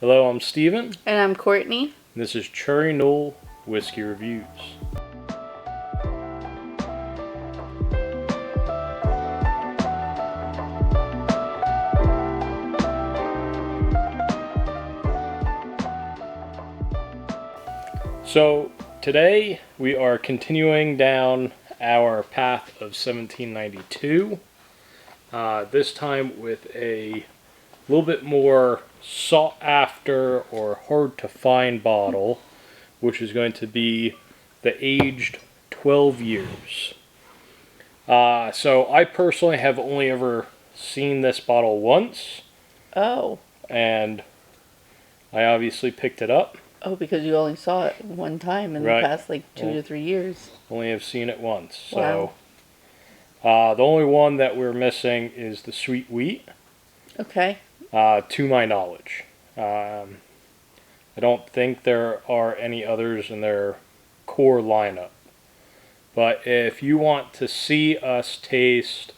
Hello, I'm Steven. And I'm Courtney. And this is Cherry Knoll Whiskey Reviews. So today we are continuing down our path of 1792. This time with a little bit more sought after or hard to find bottle, which is going to be the aged 12 years. So I personally have only ever seen this bottle once. Oh. And I obviously picked it up. Oh, because you only saw it one time in the past, like, 2 to 3 years. Only have seen it once. Wow. So, the only one that we're missing is the Sweet Wheat. Okay. To my knowledge. I don't think there are any others in their core lineup. But if you want to see us taste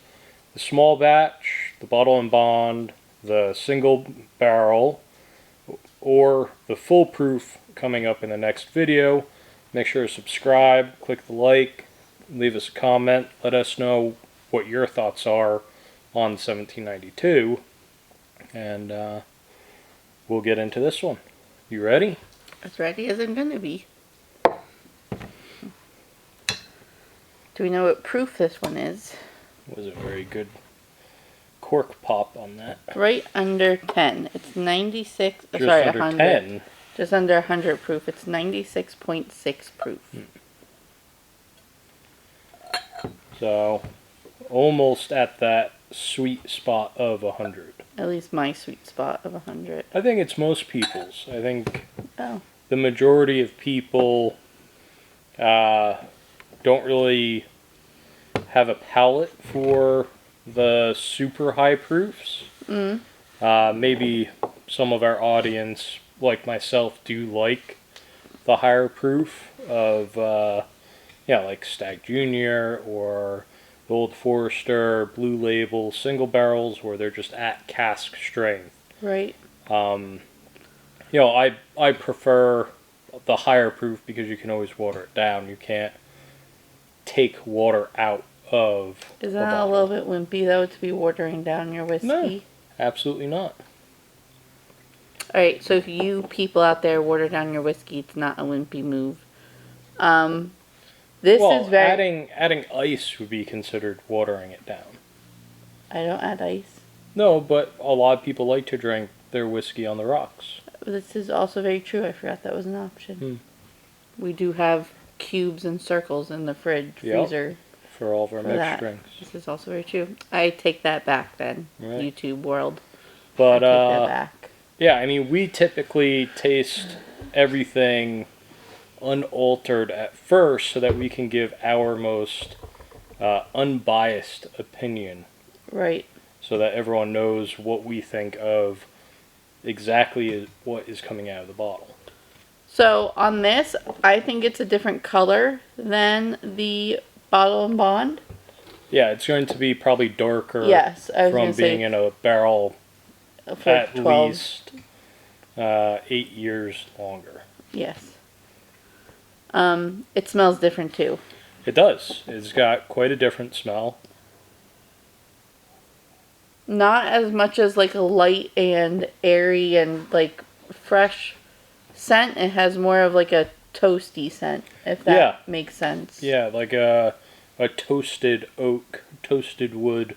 the small batch, the bottle and bond, the single barrel, or the full proof coming up in the next video, make sure to subscribe, click the like, leave us a comment, let us know what your thoughts are on 1792, and we'll get into this one. You ready? As ready as I'm gonna be. Do we know what proof this one is? Was a very good cork pop on that. Right under 10. It's 96. Just sorry, under 100. 10. Just under 100 proof. It's 96.6 proof. So, almost at that sweet spot of 100. At least my sweet spot of 100. I think it's most people's. I think Oh. the majority of people don't really have a palate for the super high proofs. Maybe some of our audience, like myself, do like the higher proof of, like Stag Junior or the Old Forester, Blue Label, single barrels where they're just at cask strength. Right. I prefer the higher proof because you can always water it down. You can't take water out of Is that a little bit wimpy, though, to be watering down your whiskey? No, absolutely not. Alright, so if you people out there water down your whiskey, it's not a wimpy move. This is very... Adding ice would be considered watering it down. I don't add ice. No, but a lot of people like to drink their whiskey on the rocks. This is also very true. I forgot that was an option. We do have cubes and circles in the freezer. For all of our mixed drinks. This is also very true. I take that back then, right. YouTube world. But, I take that back. Yeah, I mean, we typically taste everything unaltered at first so that we can give our most unbiased opinion. Right. So that everyone knows what we think of exactly what is coming out of the bottle. So, on this, I think it's a different color than the Bottle and Bond. Yeah, it's going to be probably darker. Yes, I was from being in a barrel for at 12. least 8 years longer. Yes. It smells different too. It does. It's got quite a different smell. Not as much as like a light and airy and like fresh scent. It has more of like a toasty scent, if that makes sense. Yeah, like a toasted oak, toasted wood.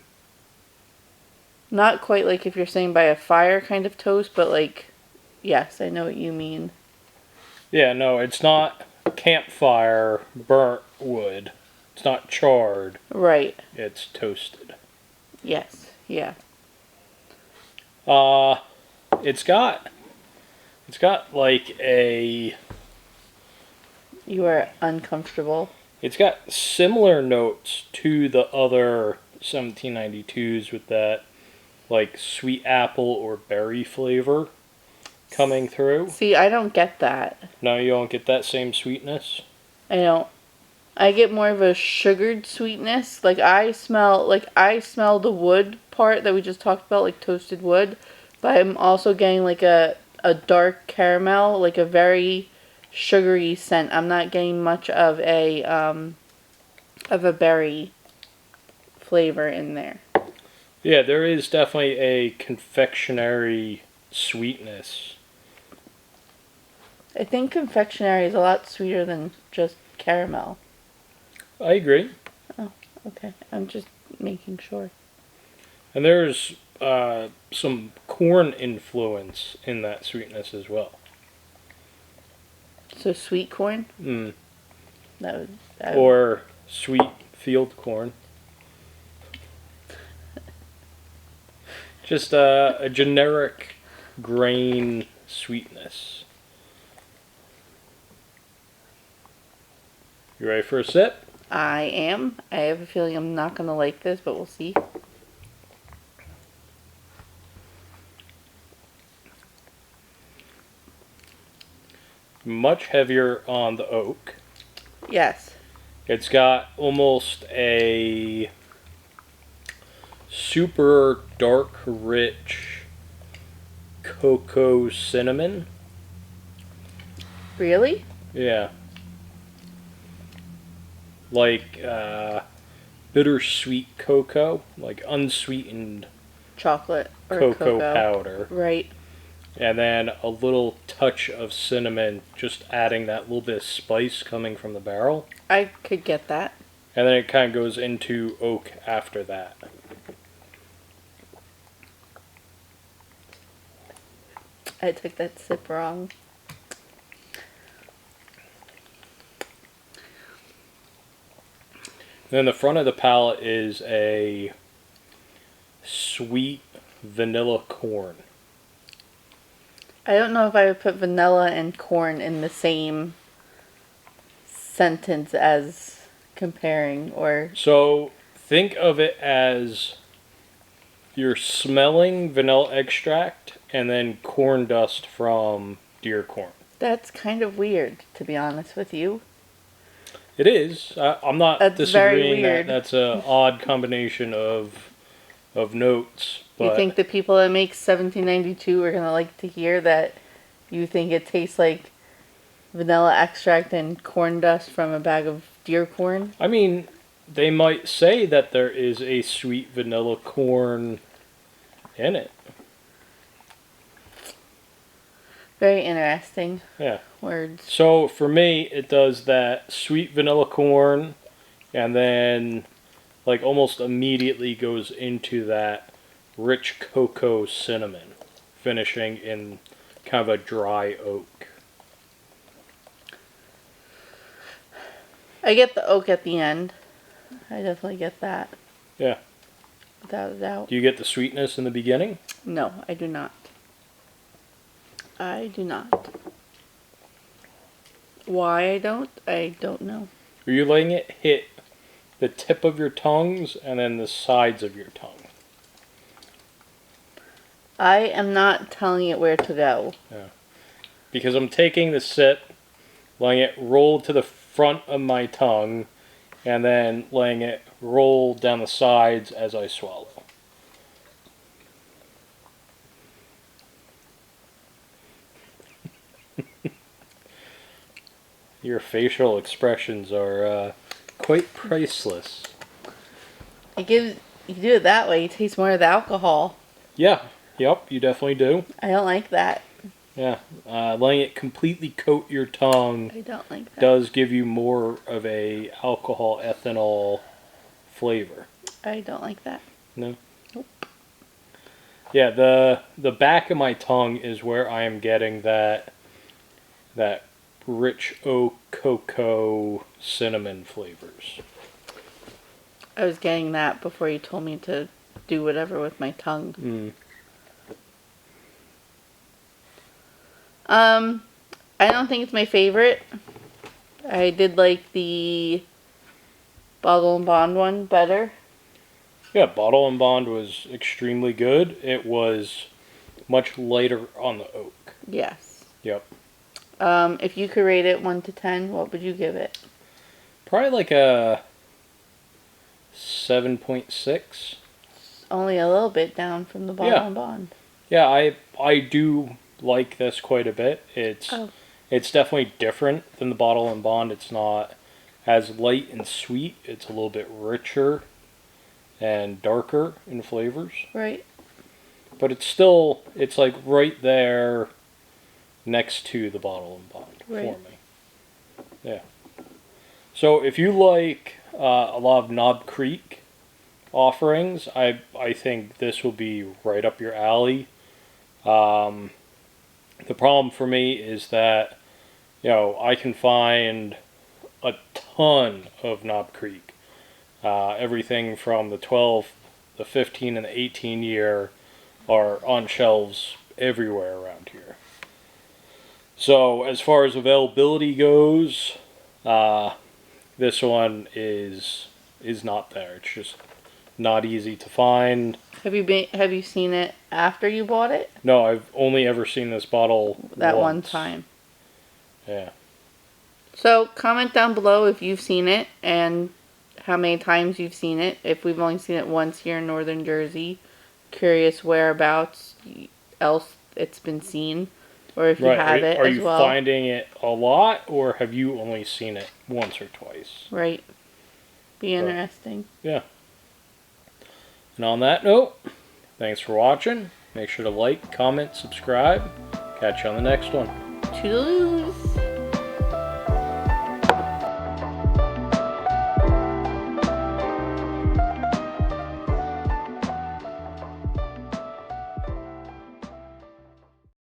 Not quite like if you're saying by a fire kind of toast, but like, yes, I know what you mean. Yeah, no, it's not campfire burnt wood. It's not charred. Right. It's toasted. Yes, yeah. It's got like a... You are uncomfortable. It's got similar notes to the other 1792s with that, like, sweet apple or berry flavor coming through. See, I don't get that. No, you don't get that same sweetness? I don't. I get more of a sugared sweetness. Like I smell the wood part that we just talked about, like toasted wood. But I'm also getting like a a dark caramel, like a very sugary scent. I'm not getting much of a berry flavor in there. Yeah, there is definitely a confectionery sweetness. I think confectionery is a lot sweeter than just caramel. I agree. Oh, okay. I'm just making sure. And there's some corn influence in that sweetness as well. So sweet corn? Mm. That would Or sweet field corn. Just a generic grain sweetness. You ready for a sip? I am. I have a feeling I'm not going to like this, but we'll see. Much heavier on the oak. Yes. It's got almost a super dark, rich cocoa cinnamon. Really? Yeah. Like bittersweet cocoa, like unsweetened Chocolate or cocoa powder. Right. And then a little touch of cinnamon, just adding that little bit of spice coming from the barrel. I could get that. And then it kind of goes into oak after that. I took that sip wrong. Then the front of the palate is a sweet vanilla corn. I don't know if I would put vanilla and corn in the same sentence as comparing or... So think of it as you're smelling vanilla extract and then corn dust from deer corn. That's kind of weird, to be honest with you. It is. I'm not That's disagreeing very weird. that that's an odd combination of notes. But You think the people that make 1792 are going to like to hear that you think it tastes like vanilla extract and corn dust from a bag of deer corn? I mean, they might say that there is a sweet vanilla corn in it. Very interesting. Yeah. Words. So for me, it does that sweet vanilla corn, and then like almost immediately goes into that rich cocoa cinnamon, finishing in kind of a dry oak. I get the oak at the end. I definitely get that. Yeah. Without a doubt. Do you get the sweetness in the beginning? No, I do not. I do not. Why I don't know. Are you letting it hit the tip of your tongues and then the sides of your tongue? I am not telling it where to go. Yeah. Because I'm taking the sip, letting it roll to the front of my tongue, and then letting it roll down the sides as I swallow. Your facial expressions are quite priceless. You do it that way, you taste more of the alcohol. Yeah, yep, you definitely do. I don't like that. Yeah, letting it completely coat your tongue I don't like that. does give you more of a alcohol ethanol flavor. I don't like that. No? Nope. Yeah, the back of my tongue is where I am getting that rich oak, cocoa, cinnamon flavors. I was getting that before you told me to do whatever with my tongue. Mm. I don't think it's my favorite. I did like the Bottle and Bond one better. Yeah, Bottle and Bond was extremely good. It was much lighter on the oak. Yes. Yep. If you could rate it 1 to 10, what would you give it? Probably like a 7.6. Only a little bit down from the Bottle Yeah. and Bond. Yeah, I do like this quite a bit. Oh, It's definitely different than the Bottle and Bond. It's not as light and sweet. It's a little bit richer and darker in flavors. right. But it's like right there next to the Bottle and Bond Right. for me. Yeah. So if you like a lot of Knob Creek offerings, I think this will be right up your alley. The problem for me is that, I can find a ton of Knob Creek. Everything from the 12, the 15, and the 18 year are on shelves everywhere around here. So as far as availability goes, this one is not there. It's just not easy to find. Have you seen it after you bought it? No, I've only ever seen this bottle That one once. time. Yeah. So comment down below if you've seen it and how many times you've seen it. If we've only seen it once here in Northern Jersey, curious whereabouts else it's been seen, or if you Right. have it Are as you well. finding it a lot, or have you only seen it once or twice? Right. Be interesting. Yeah. And on that note, thanks for watching. Make sure to like, comment, subscribe. Catch you on the next one. Toodaloo.